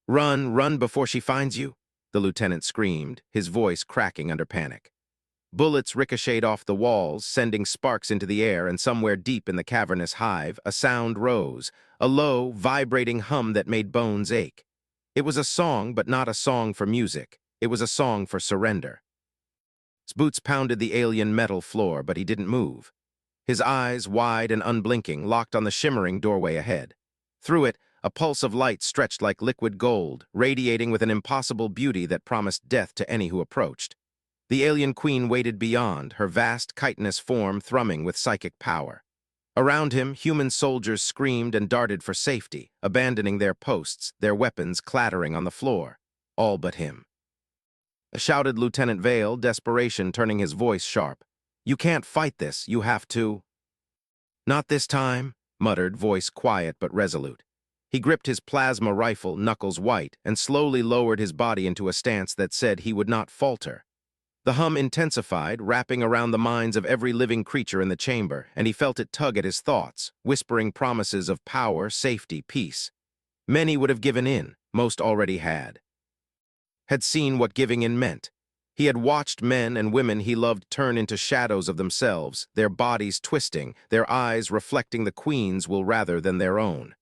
Run, run before she finds you, the lieutenant screamed, his voice cracking under panic. Bullets ricocheted off the walls, sending sparks into the air, and somewhere deep in the cavernous hive, a sound rose, a low, vibrating hum that made bones ache. It was a song, but not a song for music. It was a song for surrender. His boots pounded the alien metal floor, but he didn't move. His eyes, wide and unblinking, locked on the shimmering doorway ahead. Through it, a pulse of light stretched like liquid gold, radiating with an impossible beauty that promised death to any who approached. The alien queen waited beyond, her vast, chitinous form thrumming with psychic power. Around him, human soldiers screamed and darted for safety, abandoning their posts, their weapons clattering on the floor. All but him. Shouted Lieutenant Vale, desperation turning his voice sharp. "You can't fight this, you have to." "Not this time," muttered, voice quiet but resolute. He gripped his plasma rifle, knuckles white, and slowly lowered his body into a stance that said he would not falter. The hum intensified, wrapping around the minds of every living creature in the chamber, and he felt it tug at his thoughts, whispering promises of power, safety, peace. Many would have given in, most already had seen what giving in meant. He had watched men and women he loved turn into shadows of themselves, their bodies twisting, their eyes reflecting the Queen's will rather than their own.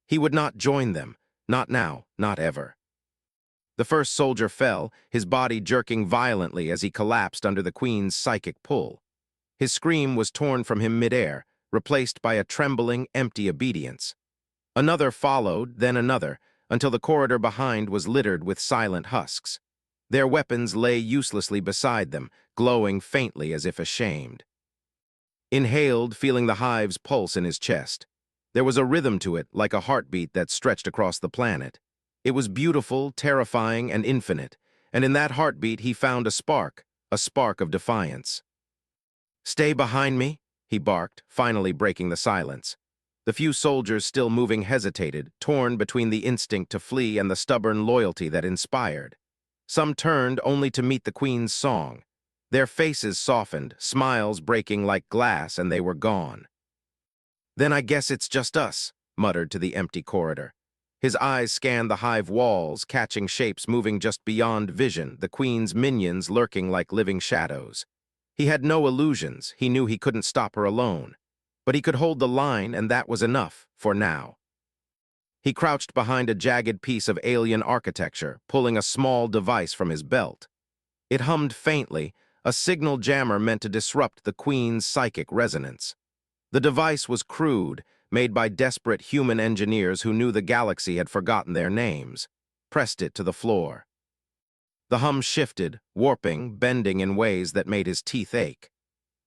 He would not join them, not now, not ever. The first soldier fell, his body jerking violently as he collapsed under the Queen's psychic pull. His scream was torn from him midair, replaced by a trembling, empty obedience. Another followed, then another, until the corridor behind was littered with silent husks. Their weapons lay uselessly beside them, glowing faintly as if ashamed. Inhaled, feeling the hive's pulse in his chest. There was a rhythm to it, like a heartbeat that stretched across the planet. It was beautiful, terrifying, and infinite, and in that heartbeat he found a spark of defiance. "Stay behind me," he barked, finally breaking the silence. The few soldiers still moving hesitated, torn between the instinct to flee and the stubborn loyalty that inspired. Some turned only to meet the Queen's song. Their faces softened, smiles breaking like glass, and they were gone. "Then I guess it's just us," muttered to the empty corridor. His eyes scanned the hive walls, catching shapes moving just beyond vision, the Queen's minions lurking like living shadows. He had no illusions, he knew he couldn't stop her alone. But he could hold the line, and that was enough, for now. He crouched behind a jagged piece of alien architecture, pulling a small device from his belt. It hummed faintly, a signal jammer meant to disrupt the Queen's psychic resonance. The device was crude, made by desperate human engineers who knew the galaxy had forgotten their names. Pressed it to the floor. The hum shifted, warping, bending in ways that made his teeth ache.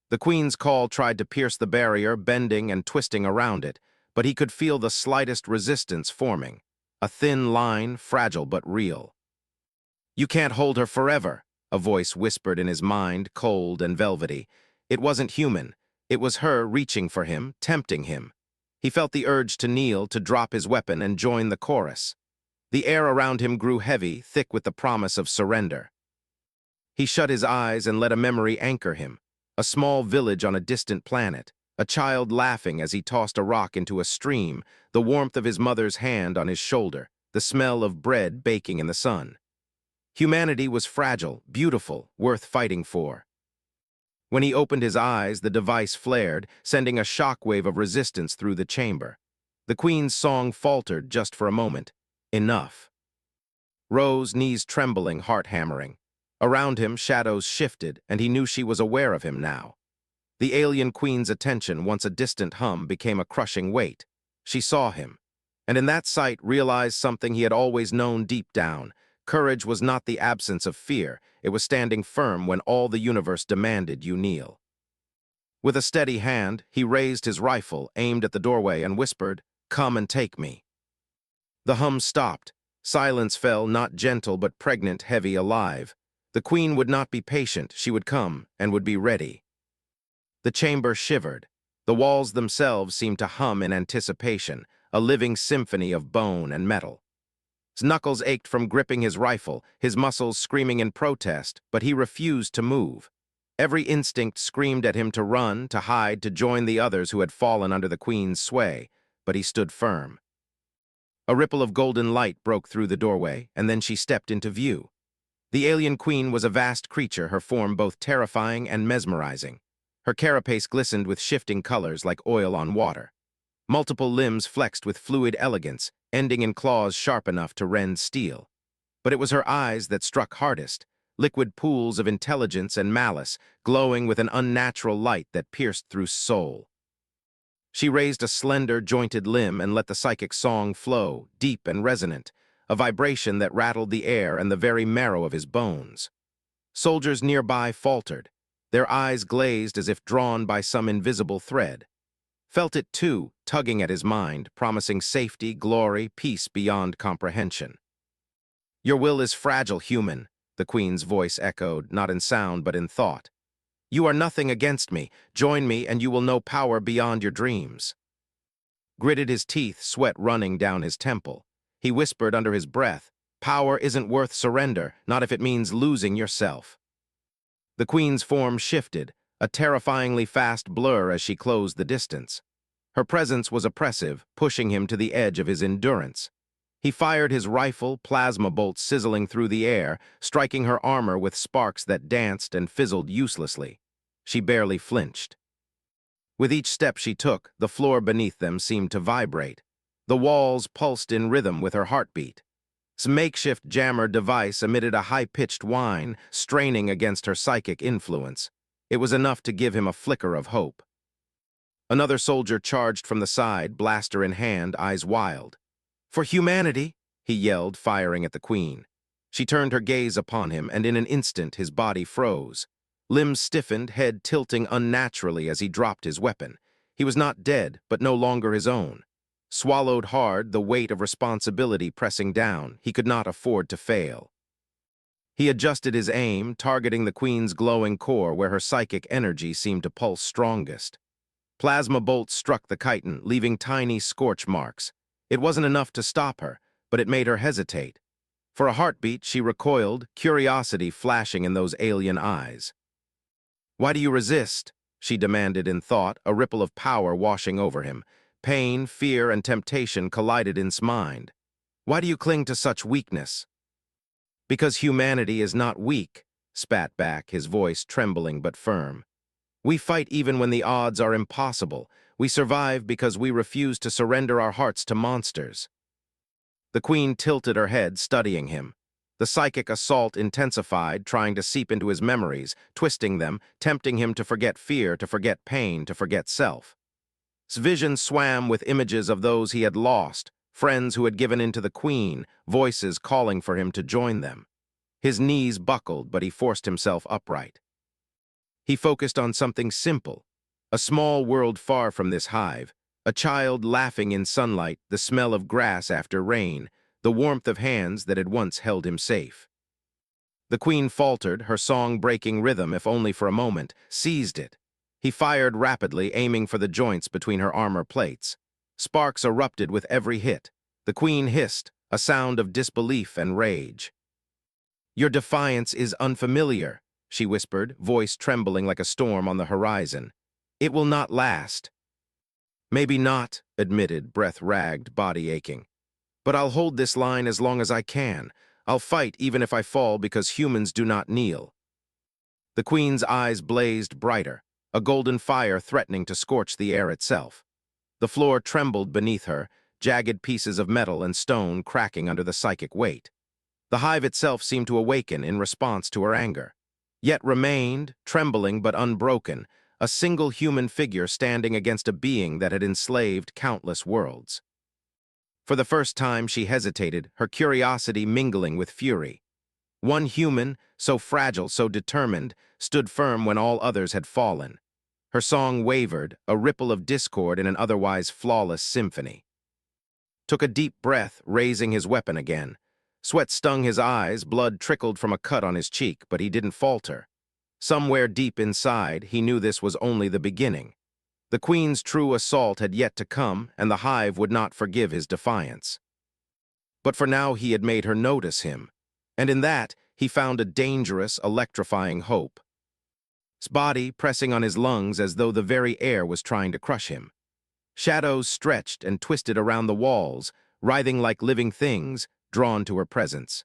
The Queen's call tried to pierce the barrier, bending and twisting around it, but he could feel the slightest resistance forming. A thin line, fragile but real. "You can't hold her forever," a voice whispered in his mind, cold and velvety. It wasn't human. It was her reaching for him, tempting him. He felt the urge to kneel, to drop his weapon and join the chorus. The air around him grew heavy, thick with the promise of surrender. He shut his eyes and let a memory anchor him. A small village on a distant planet, a child laughing as he tossed a rock into a stream, the warmth of his mother's hand on his shoulder, the smell of bread baking in the sun. Humanity was fragile, beautiful, worth fighting for. When he opened his eyes, the device flared, sending a shockwave of resistance through the chamber. The Queen's song faltered just for a moment. Enough. Rose, knees trembling, heart hammering. Around him, shadows shifted, and he knew she was aware of him now. The alien Queen's attention, once a distant hum, became a crushing weight. She saw him, and in that sight realized something he had always known deep down. Courage was not the absence of fear, it was standing firm when all the universe demanded you kneel. With a steady hand, he raised his rifle, aimed at the doorway, and whispered, "Come and take me." The hum stopped. Silence fell, not gentle but pregnant, heavy, alive. The Queen would not be patient, she would come, and would be ready. The chamber shivered. The walls themselves seemed to hum in anticipation, a living symphony of bone and metal. His knuckles ached from gripping his rifle, his muscles screaming in protest, but he refused to move. Every instinct screamed at him to run, to hide, to join the others who had fallen under the Queen's sway, but he stood firm. A ripple of golden light broke through the doorway, and then she stepped into view. The alien queen was a vast creature, her form both terrifying and mesmerizing. Her carapace glistened with shifting colors like oil on water. Multiple limbs flexed with fluid elegance, ending in claws sharp enough to rend steel. But it was her eyes that struck hardest, liquid pools of intelligence and malice, glowing with an unnatural light that pierced through soul. She raised a slender, jointed limb and let the psychic song flow, deep and resonant, a vibration that rattled the air and the very marrow of his bones. Soldiers nearby faltered, their eyes glazed as if drawn by some invisible thread. Felt it too, tugging at his mind, promising safety, glory, peace beyond comprehension. "Your will is fragile, human," the queen's voice echoed, not in sound but in thought. "You are nothing against me. Join me and you will know power beyond your dreams." Gritted his teeth, sweat running down his temple. He whispered under his breath, "Power isn't worth surrender, not if it means losing yourself." The queen's form shifted, a terrifyingly fast blur as she closed the distance. Her presence was oppressive, pushing him to the edge of his endurance. He fired his rifle, plasma bolts sizzling through the air, striking her armor with sparks that danced and fizzled uselessly. She barely flinched. With each step she took, the floor beneath them seemed to vibrate. The walls pulsed in rhythm with her heartbeat. His makeshift jammer device emitted a high-pitched whine, straining against her psychic influence. It was enough to give him a flicker of hope. Another soldier charged from the side, blaster in hand, eyes wild. "For humanity!" he yelled, firing at the queen. She turned her gaze upon him, and in an instant his body froze. Limbs stiffened, head tilting unnaturally as he dropped his weapon. He was not dead, but no longer his own. Swallowed hard, the weight of responsibility pressing down, he could not afford to fail. He adjusted his aim, targeting the queen's glowing core where her psychic energy seemed to pulse strongest. Plasma bolts struck the chitin, leaving tiny scorch marks. It wasn't enough to stop her, but it made her hesitate. For a heartbeat, she recoiled, curiosity flashing in those alien eyes. "Why do you resist?" she demanded in thought, a ripple of power washing over him. Pain, fear, and temptation collided in his mind. "Why do you cling to such weakness?" "Because humanity is not weak," spat back, his voice trembling but firm. "We fight even when the odds are impossible. We survive because we refuse to surrender our hearts to monsters." The queen tilted her head, studying him. The psychic assault intensified, trying to seep into his memories, twisting them, tempting him to forget fear, to forget pain, to forget self. His vision swam with images of those he had lost, friends who had given in to the queen, voices calling for him to join them. His knees buckled, but he forced himself upright. He focused on something simple, a small world far from this hive, a child laughing in sunlight, the smell of grass after rain, the warmth of hands that had once held him safe. The queen faltered, her song breaking rhythm if only for a moment, seized it. He fired rapidly, aiming for the joints between her armor plates. Sparks erupted with every hit. The queen hissed, a sound of disbelief and rage. "Your defiance is unfamiliar," she whispered, voice trembling like a storm on the horizon. "It will not last." "Maybe not," admitted, breath ragged, body aching. "But I'll hold this line as long as I can. I'll fight even if I fall because humans do not kneel." The queen's eyes blazed brighter, a golden fire threatening to scorch the air itself. The floor trembled beneath her, jagged pieces of metal and stone cracking under the psychic weight. The hive itself seemed to awaken in response to her anger, yet remained, trembling but unbroken, a single human figure standing against a being that had enslaved countless worlds. For the first time she hesitated, her curiosity mingling with fury. One human, so fragile, so determined, stood firm when all others had fallen. Her song wavered, a ripple of discord in an otherwise flawless symphony. Took a deep breath, raising his weapon again. Sweat stung his eyes, blood trickled from a cut on his cheek, but he didn't falter. Somewhere deep inside, he knew this was only the beginning. The queen's true assault had yet to come, and the hive would not forgive his defiance. But for now he had made her notice him, and in that he found a dangerous, electrifying hope. His body pressing on his lungs as though the very air was trying to crush him. Shadows stretched and twisted around the walls, writhing like living things, drawn to her presence.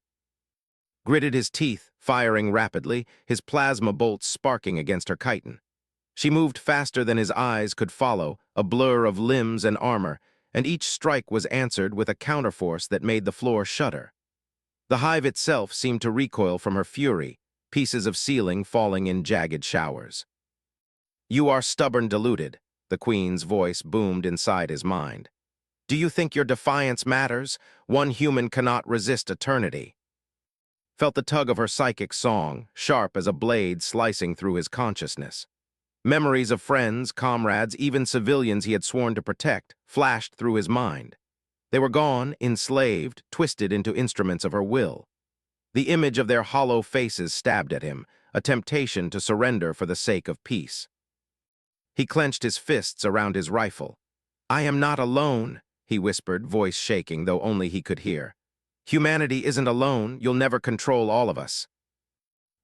Gritted his teeth, firing rapidly, his plasma bolts sparking against her chitin. She moved faster than his eyes could follow, a blur of limbs and armor, and each strike was answered with a counterforce that made the floor shudder. The hive itself seemed to recoil from her fury, pieces of ceiling falling in jagged showers. "You are stubborn deluded," the queen's voice boomed inside his mind. "Do you think your defiance matters? One human cannot resist eternity." Felt the tug of her psychic song, sharp as a blade slicing through his consciousness. Memories of friends, comrades, even civilians he had sworn to protect, flashed through his mind. They were gone, enslaved, twisted into instruments of her will. The image of their hollow faces stabbed at him, a temptation to surrender for the sake of peace. He clenched his fists around his rifle. "I am not alone," he whispered, voice shaking, though only he could hear. "Humanity isn't alone, you'll never control all of us."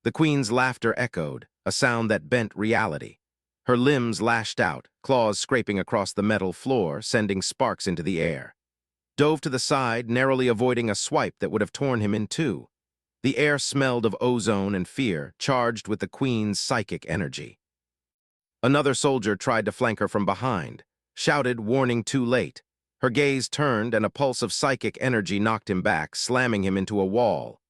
The queen's laughter echoed, a sound that bent reality. Her limbs lashed out, claws scraping across the metal floor, sending sparks into the air. Dove to the side, narrowly avoiding a swipe that would have torn him in two. The air smelled of ozone and fear, charged with the queen's psychic energy. Another soldier tried to flank her from behind, shouted, warning too late. Her gaze turned, and a pulse of psychic energy knocked him back, slamming him into a wall.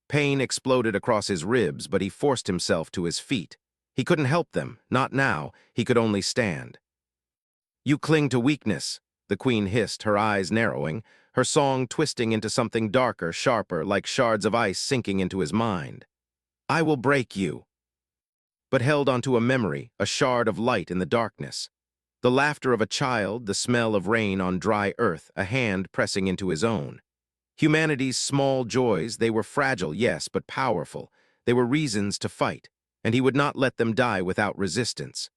Pain exploded across his ribs, but he forced himself to his feet. He couldn't help them, not now, he could only stand. "You cling to weakness," the queen hissed, her eyes narrowing, her song twisting into something darker, sharper, like shards of ice sinking into his mind. "I will break you." But held onto a memory, a shard of light in the darkness. The laughter of a child, the smell of rain on dry earth, a hand pressing into his own. Humanity's small joys, they were fragile, yes, but powerful. They were reasons to fight, and he would not let them die without resistance.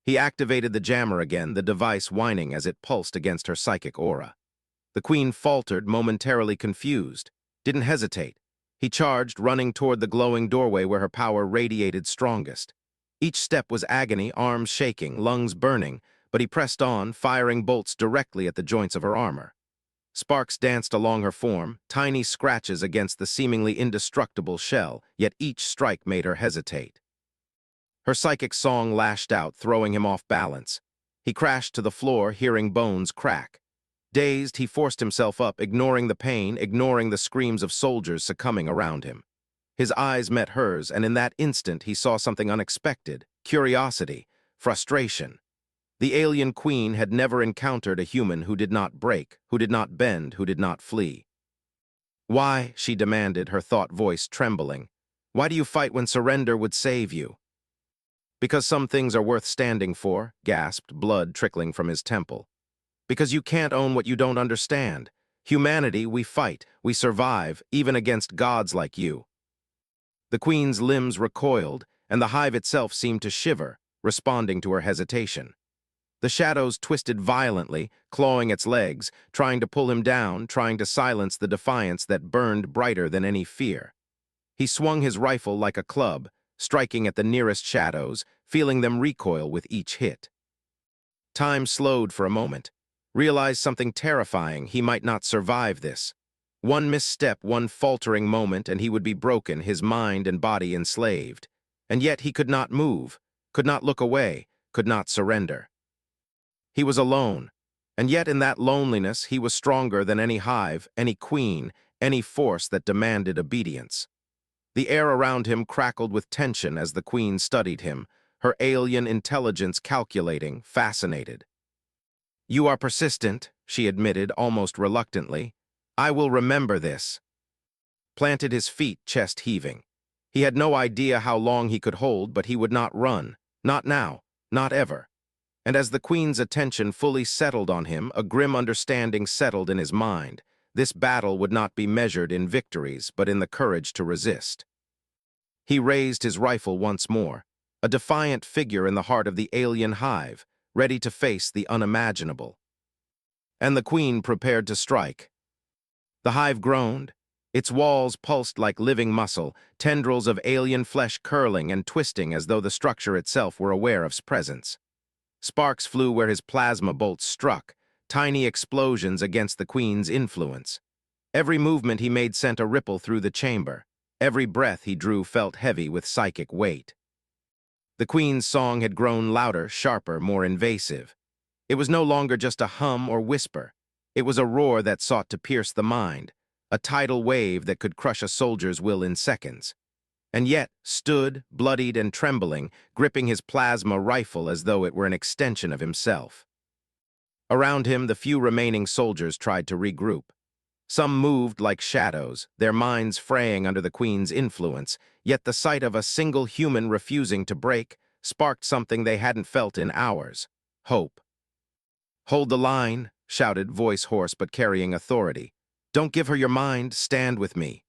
He activated the jammer again, the device whining as it pulsed against her psychic aura. The queen faltered, momentarily confused, didn't hesitate. He charged, running toward the glowing doorway where her power radiated strongest. Each step was agony, arms shaking, lungs burning, but he pressed on, firing bolts directly at the joints of her armor. Sparks danced along her form, tiny scratches against the seemingly indestructible shell, yet each strike made her hesitate. Her psychic song lashed out, throwing him off balance. He crashed to the floor, hearing bones crack. Dazed, he forced himself up, ignoring the pain, ignoring the screams of soldiers succumbing around him. His eyes met hers, and in that instant he saw something unexpected: curiosity, frustration. The alien queen had never encountered a human who did not break, who did not bend, who did not flee. "Why?" she demanded, her thought voice trembling. "Why do you fight when surrender would save you?" "Because some things are worth standing for," gasped, blood trickling from his temple. "Because you can't own what you don't understand. Humanity, we fight, we survive, even against gods like you." The queen's limbs recoiled, and the hive itself seemed to shiver, responding to her hesitation. The shadows twisted violently, clawing its legs, trying to pull him down, trying to silence the defiance that burned brighter than any fear. He swung his rifle like a club, striking at the nearest shadows, feeling them recoil with each hit. Time slowed for a moment. Realized something terrifying: he might not survive this. One misstep, one faltering moment, and he would be broken, his mind and body enslaved. And yet he could not move, could not look away, could not surrender. He was alone, and yet in that loneliness he was stronger than any hive, any queen, any force that demanded obedience. The air around him crackled with tension as the queen studied him, her alien intelligence calculating, fascinated. "You are persistent," she admitted, almost reluctantly. "I will remember this." Planted his feet, chest heaving. He had no idea how long he could hold, but he would not run. Not now, not ever. And as the queen's attention fully settled on him, a grim understanding settled in his mind. This battle would not be measured in victories, but in the courage to resist. He raised his rifle once more, a defiant figure in the heart of the alien hive, ready to face the unimaginable. And the queen prepared to strike. The hive groaned. Its walls pulsed like living muscle, tendrils of alien flesh curling and twisting as though the structure itself were aware of his presence. Sparks flew where his plasma bolts struck, tiny explosions against the queen's influence. Every movement he made sent a ripple through the chamber. Every breath he drew felt heavy with psychic weight. The queen's song had grown louder, sharper, more invasive. It was no longer just a hum or whisper. It was a roar that sought to pierce the mind, a tidal wave that could crush a soldier's will in seconds. And yet stood, bloodied and trembling, gripping his plasma rifle as though it were an extension of himself. Around him, the few remaining soldiers tried to regroup. Some moved like shadows, their minds fraying under the queen's influence, yet the sight of a single human refusing to break sparked something they hadn't felt in hours: hope. "Hold the line," shouted, voice hoarse but carrying authority. "Don't give her your mind, stand with me."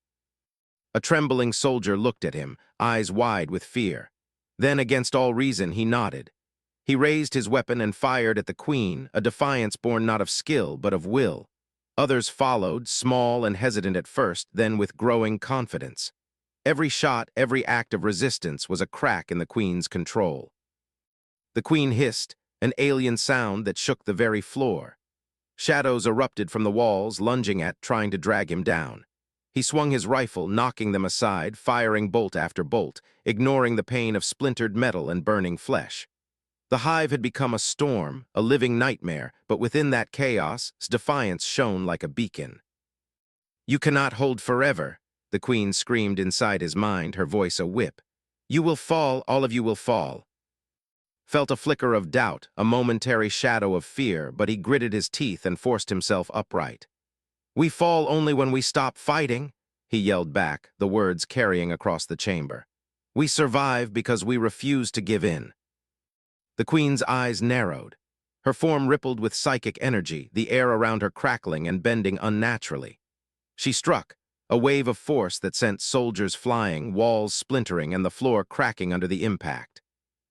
A trembling soldier looked at him, eyes wide with fear. Then, against all reason, he nodded. He raised his weapon and fired at the queen, a defiance born not of skill but of will. Others followed, small and hesitant at first, then with growing confidence. Every shot, every act of resistance was a crack in the queen's control. The queen hissed, an alien sound that shook the very floor. Shadows erupted from the walls, lunging at, trying to drag him down. He swung his rifle, knocking them aside, firing bolt after bolt, ignoring the pain of splintered metal and burning flesh. The hive had become a storm, a living nightmare, but within that chaos, defiance shone like a beacon. "You cannot hold forever," the queen screamed inside his mind, her voice a whip. "You will fall, all of you will fall." Felt a flicker of doubt, a momentary shadow of fear, but he gritted his teeth and forced himself upright. "We fall only when we stop fighting," he yelled back, the words carrying across the chamber. "We survive because we refuse to give in." The queen's eyes narrowed. Her form rippled with psychic energy, the air around her crackling and bending unnaturally. She struck, a wave of force that sent soldiers flying, walls splintering, and the floor cracking under the impact.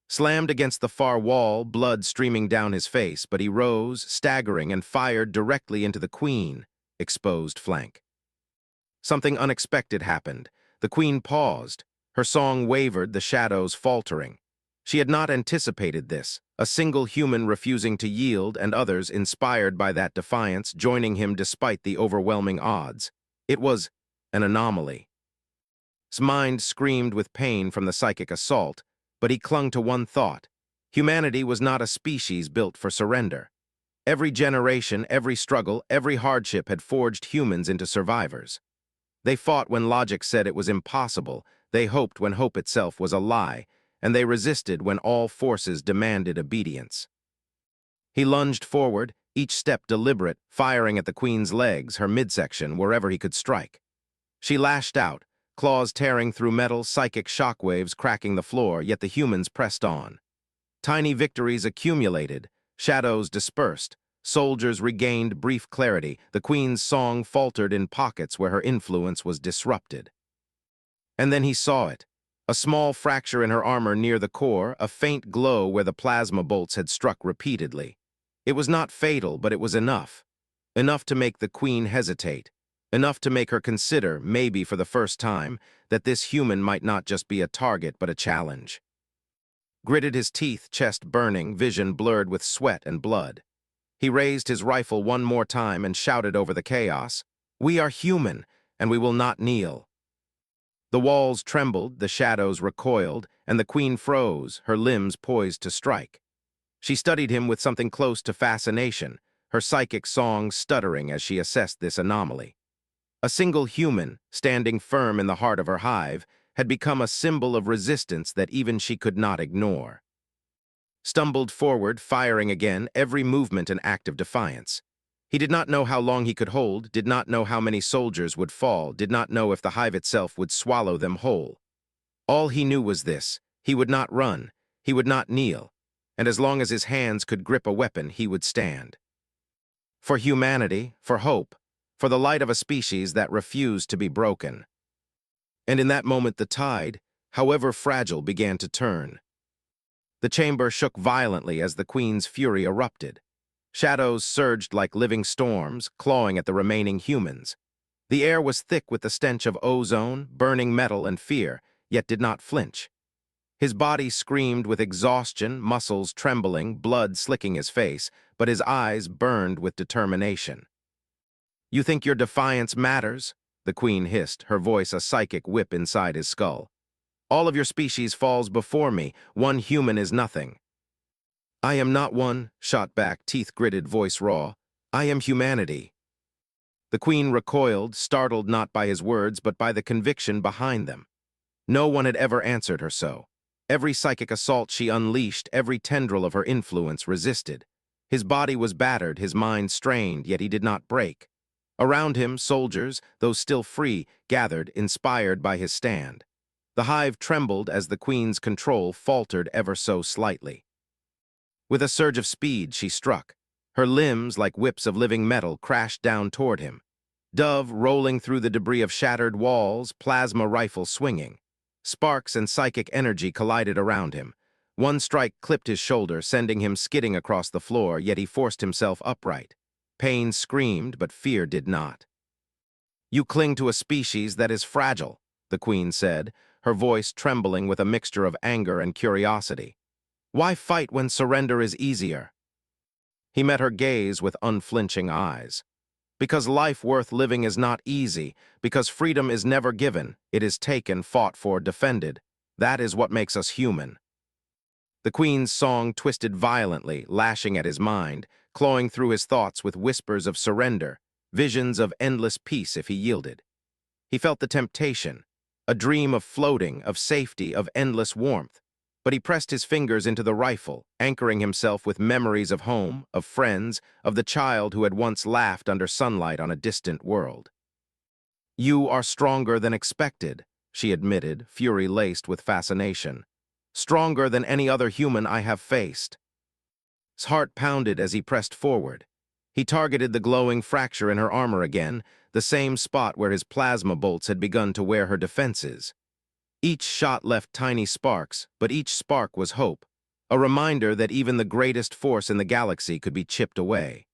Slammed against the far wall, blood streaming down his face, but he rose, staggering, and fired directly into the queen, exposed flank. Something unexpected happened. The queen paused. Her song wavered, the shadows faltering. She had not anticipated this, a single human refusing to yield and others, inspired by that defiance, joining him despite the overwhelming odds. It was an anomaly. His mind screamed with pain from the psychic assault, but he clung to one thought. Humanity was not a species built for surrender. Every generation, every struggle, every hardship had forged humans into survivors. They fought when logic said it was impossible, they hoped when hope itself was a lie, and they resisted when all forces demanded obedience. He lunged forward, each step deliberate, firing at the queen's legs, her midsection, wherever he could strike. She lashed out, claws tearing through metal, psychic shockwaves cracking the floor, yet the humans pressed on. Tiny victories accumulated, shadows dispersed, soldiers regained brief clarity, the queen's song faltered in pockets where her influence was disrupted. And then he saw it. A small fracture in her armor near the core, a faint glow where the plasma bolts had struck repeatedly. It was not fatal, but it was enough. Enough to make the queen hesitate. Enough to make her consider, maybe for the first time, that this human might not just be a target, but a challenge. Gritted his teeth, chest burning, vision blurred with sweat and blood. He raised his rifle one more time and shouted over the chaos, "We are human, and we will not kneel." The walls trembled, the shadows recoiled, and the queen froze, her limbs poised to strike. She studied him with something close to fascination, her psychic song stuttering as she assessed this anomaly. A single human, standing firm in the heart of her hive, had become a symbol of resistance that even she could not ignore. Stumbled forward, firing again, every movement an act of defiance. He did not know how long he could hold, did not know how many soldiers would fall, did not know if the hive itself would swallow them whole. All he knew was this: he would not run, he would not kneel, and as long as his hands could grip a weapon, he would stand. For humanity, for hope, for the light of a species that refused to be broken. And in that moment the tide, however fragile, began to turn. The chamber shook violently as the queen's fury erupted. Shadows surged like living storms, clawing at the remaining humans. The air was thick with the stench of ozone, burning metal, and fear, yet did not flinch. His body screamed with exhaustion, muscles trembling, blood slicking his face, but his eyes burned with determination. "You think your defiance matters?" the queen hissed, her voice a psychic whip inside his skull. "All of your species falls before me. One human is nothing." "I am not one," shot back, teeth gritted, voice raw. "I am humanity." The queen recoiled, startled not by his words, but by the conviction behind them. No one had ever answered her so. Every psychic assault she unleashed, every tendril of her influence resisted. His body was battered, his mind strained, yet he did not break. Around him, soldiers, those still free, gathered, inspired by his stand. The hive trembled as the queen's control faltered ever so slightly. With a surge of speed, she struck. Her limbs, like whips of living metal, crashed down toward him. Dove rolling through the debris of shattered walls, plasma rifle swinging. Sparks and psychic energy collided around him. One strike clipped his shoulder, sending him skidding across the floor, yet he forced himself upright. Pain screamed, but fear did not. "You cling to a species that is fragile," the queen said, her voice trembling with a mixture of anger and curiosity. "Why fight when surrender is easier?" He met her gaze with unflinching eyes. "Because life worth living is not easy, because freedom is never given, it is taken, fought for, defended. That is what makes us human." The queen's song twisted violently, lashing at his mind, clawing through his thoughts with whispers of surrender, visions of endless peace if he yielded. He felt the temptation, a dream of floating, of safety, of endless warmth. But he pressed his fingers into the rifle, anchoring himself with memories of home, of friends, of the child who had once laughed under sunlight on a distant world. "You are stronger than expected," she admitted, fury laced with fascination. "Stronger than any other human I have faced." His heart pounded as he pressed forward. He targeted the glowing fracture in her armor again, the same spot where his plasma bolts had begun to wear her defenses. Each shot left tiny sparks, but each spark was hope, a reminder that even the greatest force in the galaxy could be chipped away.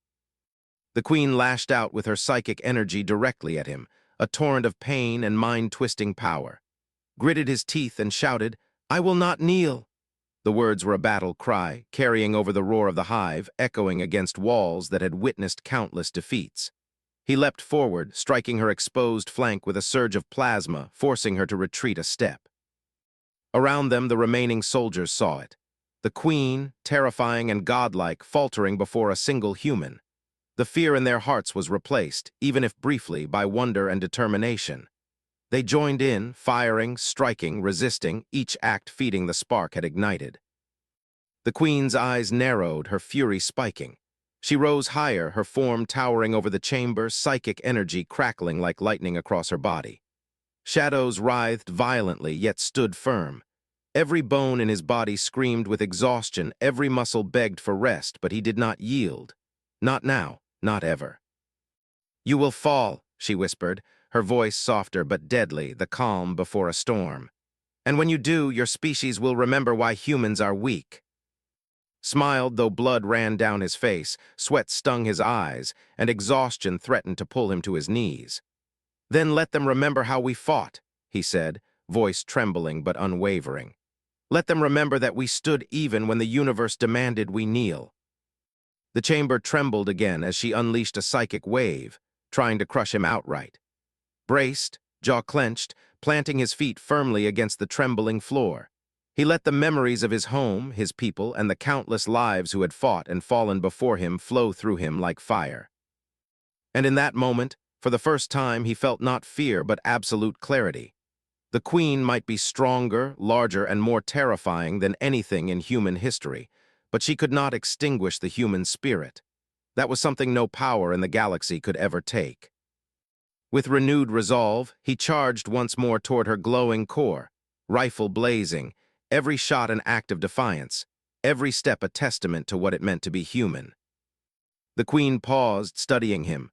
The queen lashed out with her psychic energy directly at him, a torrent of pain and mind-twisting power. Gritted his teeth and shouted, "I will not kneel." The words were a battle cry, carrying over the roar of the hive, echoing against walls that had witnessed countless defeats. He leapt forward, striking her exposed flank with a surge of plasma, forcing her to retreat a step. Around them, the remaining soldiers saw it. The queen, terrifying and godlike, faltering before a single human. The fear in their hearts was replaced, even if briefly, by wonder and determination. They joined in, firing, striking, resisting, each act feeding the spark had ignited. The queen's eyes narrowed, her fury spiking. She rose higher, her form towering over the chamber, psychic energy crackling like lightning across her body. Shadows writhed violently, yet stood firm. Every bone in his body screamed with exhaustion, every muscle begged for rest, but he did not yield. Not now, not ever. "You will fall," she whispered, her voice softer but deadly, the calm before a storm. "And when you do, your species will remember why humans are weak." Smiled, though blood ran down his face, sweat stung his eyes, and exhaustion threatened to pull him to his knees. "Then let them remember how we fought," he said, voice trembling but unwavering. "Let them remember that we stood even when the universe demanded we kneel." The chamber trembled again as she unleashed a psychic wave, trying to crush him outright. Braced, jaw clenched, planting his feet firmly against the trembling floor. He let the memories of his home, his people, and the countless lives who had fought and fallen before him flow through him like fire. And in that moment, for the first time, he felt not fear but absolute clarity. The queen might be stronger, larger, and more terrifying than anything in human history, but she could not extinguish the human spirit. That was something no power in the galaxy could ever take. With renewed resolve, he charged once more toward her glowing core, rifle blazing, every shot an act of defiance, every step a testament to what it meant to be human. The queen paused, studying him.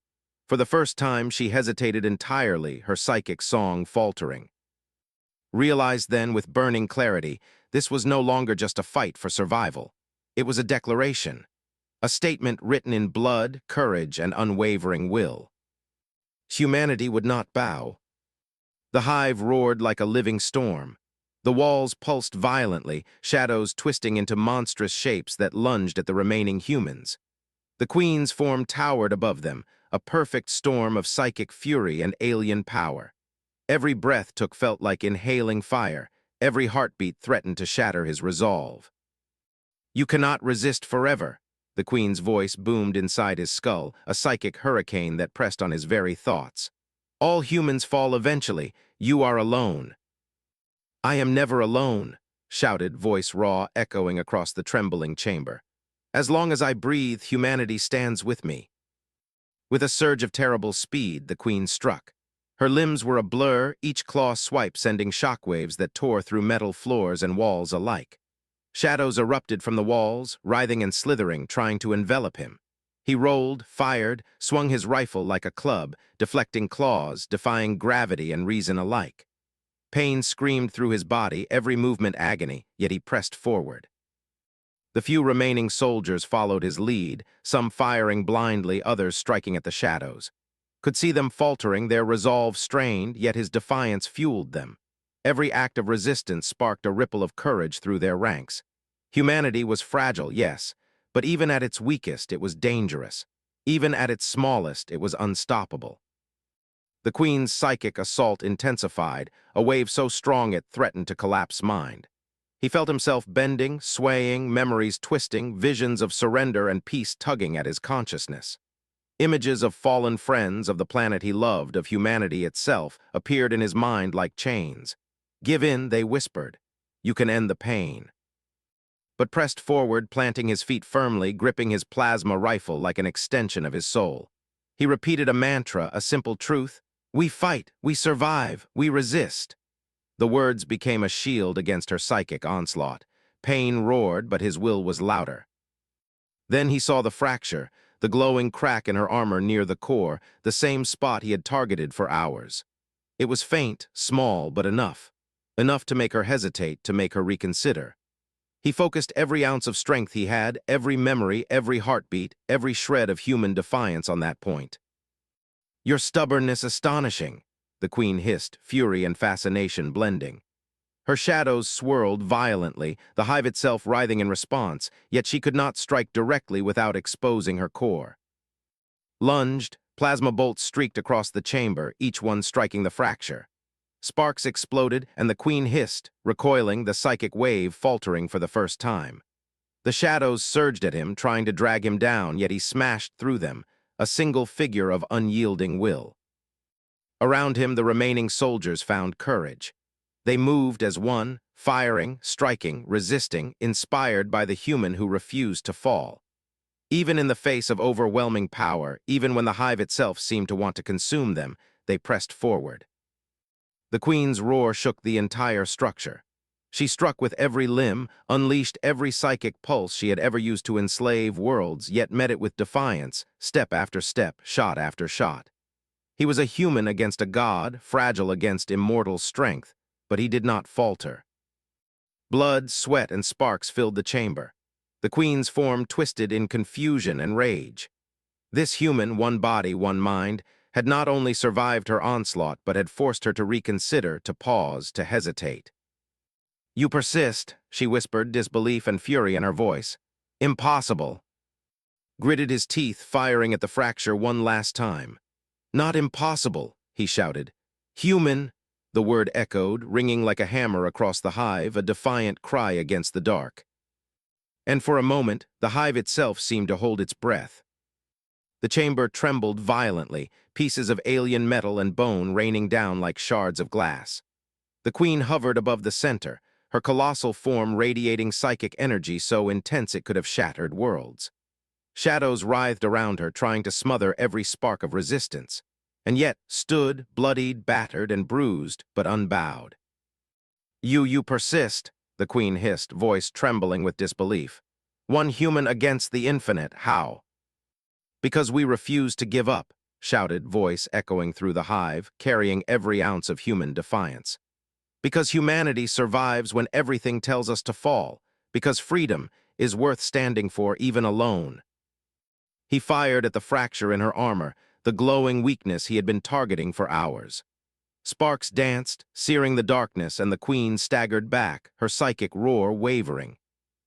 For the first time, she hesitated entirely, her psychic song faltering. Realized then with burning clarity, this was no longer just a fight for survival. It was a declaration, a statement written in blood, courage, and unwavering will. Humanity would not bow. The hive roared like a living storm. The walls pulsed violently, shadows twisting into monstrous shapes that lunged at the remaining humans. The Queen's form towered above them, a perfect storm of psychic fury and alien power. Every breath took felt like inhaling fire. Every heartbeat threatened to shatter his resolve. "You cannot resist forever," the Queen's voice boomed inside his skull, a psychic hurricane that pressed on his very thoughts. "All humans fall eventually. You are alone." "I am never alone," shouted, voice raw, echoing across the trembling chamber. "As long as I breathe, humanity stands with me." With a surge of terrible speed, the Queen struck. Her limbs were a blur, each claw swipe sending shockwaves that tore through metal floors and walls alike. Shadows erupted from the walls, writhing and slithering, trying to envelop him. He rolled, fired, swung his rifle like a club, deflecting claws, defying gravity and reason alike. Pain screamed through his body, every movement agony, yet he pressed forward. The few remaining soldiers followed his lead, some firing blindly, others striking at the shadows. Could see them faltering, their resolve strained, yet his defiance fueled them. Every act of resistance sparked a ripple of courage through their ranks. Humanity was fragile, yes, but even at its weakest, it was dangerous. Even at its smallest, it was unstoppable. The Queen's psychic assault intensified, a wave so strong it threatened to collapse mind. He felt himself bending, swaying, memories twisting, visions of surrender and peace tugging at his consciousness. Images of fallen friends, of the planet he loved, of humanity itself, appeared in his mind like chains. "Give in," they whispered. "You can end the pain." But pressed forward, planting his feet firmly, gripping his plasma rifle like an extension of his soul. He repeated a mantra, a simple truth: "We fight, we survive, we resist." The words became a shield against her psychic onslaught. Pain roared, but his will was louder. Then he saw the fracture, the glowing crack in her armor near the core, the same spot he had targeted for hours. It was faint, small, but enough. Enough to make her hesitate, to make her reconsider. He focused every ounce of strength he had, every memory, every heartbeat, every shred of human defiance on that point. "Your stubbornness astonishing," the Queen hissed, fury and fascination blending. Her shadows swirled violently, the hive itself writhing in response, yet she could not strike directly without exposing her core. Lunged, plasma bolts streaked across the chamber, each one striking the fracture. Sparks exploded, and the Queen hissed, recoiling, the psychic wave faltering for the first time. The shadows surged at him, trying to drag him down, yet he smashed through them, a single figure of unyielding will. Around him, the remaining soldiers found courage. They moved as one, firing, striking, resisting, inspired by the human who refused to fall. Even in the face of overwhelming power, even when the hive itself seemed to want to consume them, they pressed forward. The Queen's roar shook the entire structure. She struck with every limb, unleashed every psychic pulse she had ever used to enslave worlds, yet met it with defiance, step after step, shot after shot. He was a human against a god, fragile against immortal strength, but he did not falter. Blood, sweat, and sparks filled the chamber. The Queen's form twisted in confusion and rage. This human, one body, one mind, had not only survived her onslaught, but had forced her to reconsider, to pause, to hesitate. "You persist," she whispered, disbelief and fury in her voice. "Impossible." Gritted his teeth, firing at the fracture one last time. "Not impossible," he shouted. "Human," the word echoed, ringing like a hammer across the hive, a defiant cry against the dark. And for a moment, the hive itself seemed to hold its breath. The chamber trembled violently, pieces of alien metal and bone raining down like shards of glass. The Queen hovered above the center, her colossal form radiating psychic energy so intense it could have shattered worlds. Shadows writhed around her, trying to smother every spark of resistance, and yet stood, bloodied, battered, and bruised, but unbowed. You persist," the Queen hissed, voice trembling with disbelief. "One human against the infinite, how?" "Because we refuse to give up," shouted, voice echoing through the hive, carrying every ounce of human defiance. "Because humanity survives when everything tells us to fall. Because freedom is worth standing for even alone." He fired at the fracture in her armor, the glowing weakness he had been targeting for hours. Sparks danced, searing the darkness, and the queen staggered back, her psychic roar wavering.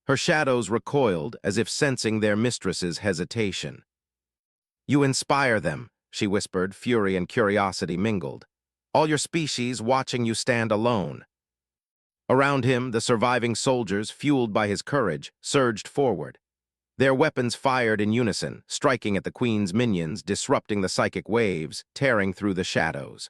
Her shadows recoiled, as if sensing their mistress's hesitation. "You inspire them," she whispered, fury and curiosity mingled. "All your species watching you stand alone." Around him, the surviving soldiers, fueled by his courage, surged forward. Their weapons fired in unison, striking at the queen's minions, disrupting the psychic waves, tearing through the shadows.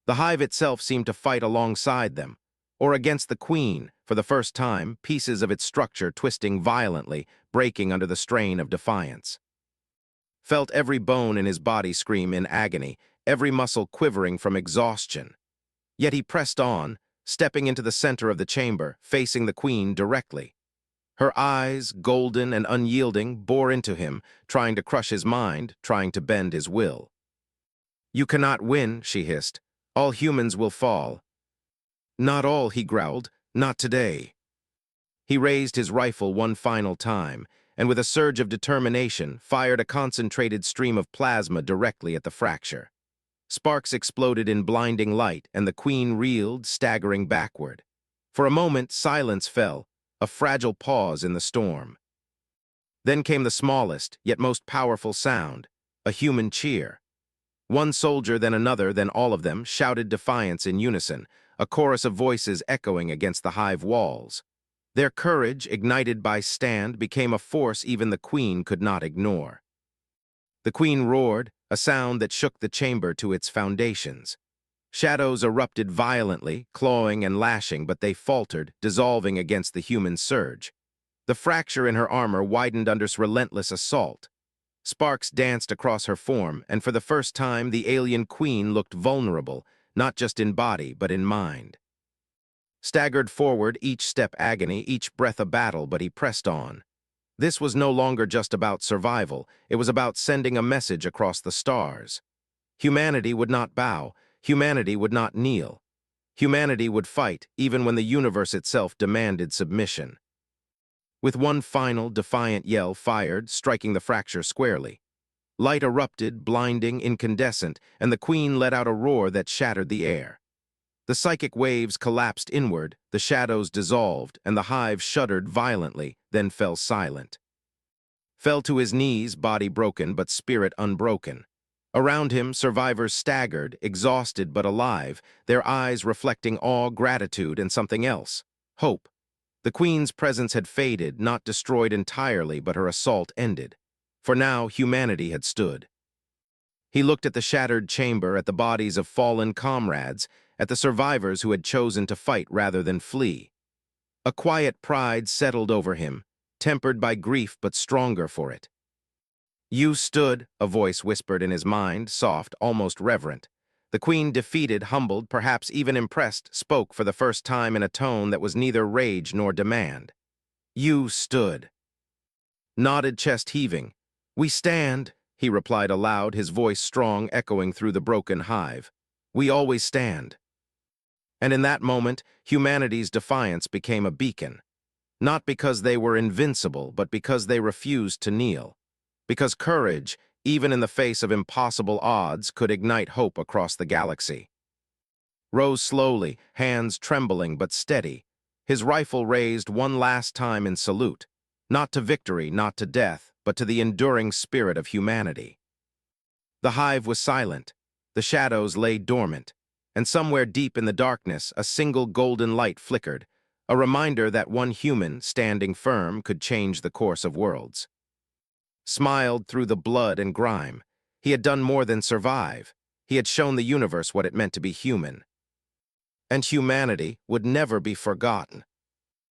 The hive itself seemed to fight alongside them, or against the queen, for the first time, pieces of its structure twisting violently, breaking under the strain of defiance. Felt every bone in his body scream in agony, every muscle quivering from exhaustion. Yet he pressed on, stepping into the center of the chamber, facing the queen directly. Her eyes, golden and unyielding, bore into him, trying to crush his mind, trying to bend his will. "You cannot win," she hissed. "All humans will fall." "Not all," he growled. "Not today." He raised his rifle one final time, and with a surge of determination, fired a concentrated stream of plasma directly at the fracture. Sparks exploded in blinding light, and the queen reeled, staggering backward. For a moment, silence fell, a fragile pause in the storm. Then came the smallest, yet most powerful sound, a human cheer. One soldier, then another, then all of them, shouted defiance in unison, a chorus of voices echoing against the hive walls. Their courage, ignited by stand, became a force even the queen could not ignore. The queen roared, a sound that shook the chamber to its foundations. Shadows erupted violently, clawing and lashing, but they faltered, dissolving against the human surge. The fracture in her armor widened under relentless assault. Sparks danced across her form, and for the first time the alien queen looked vulnerable, not just in body, but in mind. Staggered forward, each step agony, each breath a battle, but he pressed on. This was no longer just about survival, it was about sending a message across the stars. Humanity would not bow, humanity would not kneel. Humanity would fight, even when the universe itself demanded submission. With one final, defiant yell fired, striking the fracture squarely. Light erupted, blinding, incandescent, and the queen let out a roar that shattered the air. The psychic waves collapsed inward, the shadows dissolved, and the hive shuddered violently, then fell silent. Fell to his knees, body broken but spirit unbroken. Around him, survivors staggered, exhausted but alive, their eyes reflecting awe, gratitude, and something else, hope. The queen's presence had faded, not destroyed entirely, but her assault ended. For now, humanity had stood. He looked at the shattered chamber, at the bodies of fallen comrades, at the survivors who had chosen to fight rather than flee. A quiet pride settled over him, tempered by grief but stronger for it. "You stood," a voice whispered in his mind, soft, almost reverent. The queen, defeated, humbled, perhaps even impressed, spoke for the first time in a tone that was neither rage nor demand. "You stood." Nodded, chest heaving. "We stand," he replied aloud, his voice strong, echoing through the broken hive. "We always stand." And in that moment, humanity's defiance became a beacon. Not because they were invincible, but because they refused to kneel. Because courage, even in the face of impossible odds, could ignite hope across the galaxy. Rose slowly, hands trembling but steady, his rifle raised one last time in salute, not to victory, not to death, but to the enduring spirit of humanity. The hive was silent, the shadows lay dormant, and somewhere deep in the darkness a single golden light flickered, a reminder that one human, standing firm, could change the course of worlds. Smiled through the blood and grime. He had done more than survive. He had shown the universe what it meant to be human. And humanity would never be forgotten.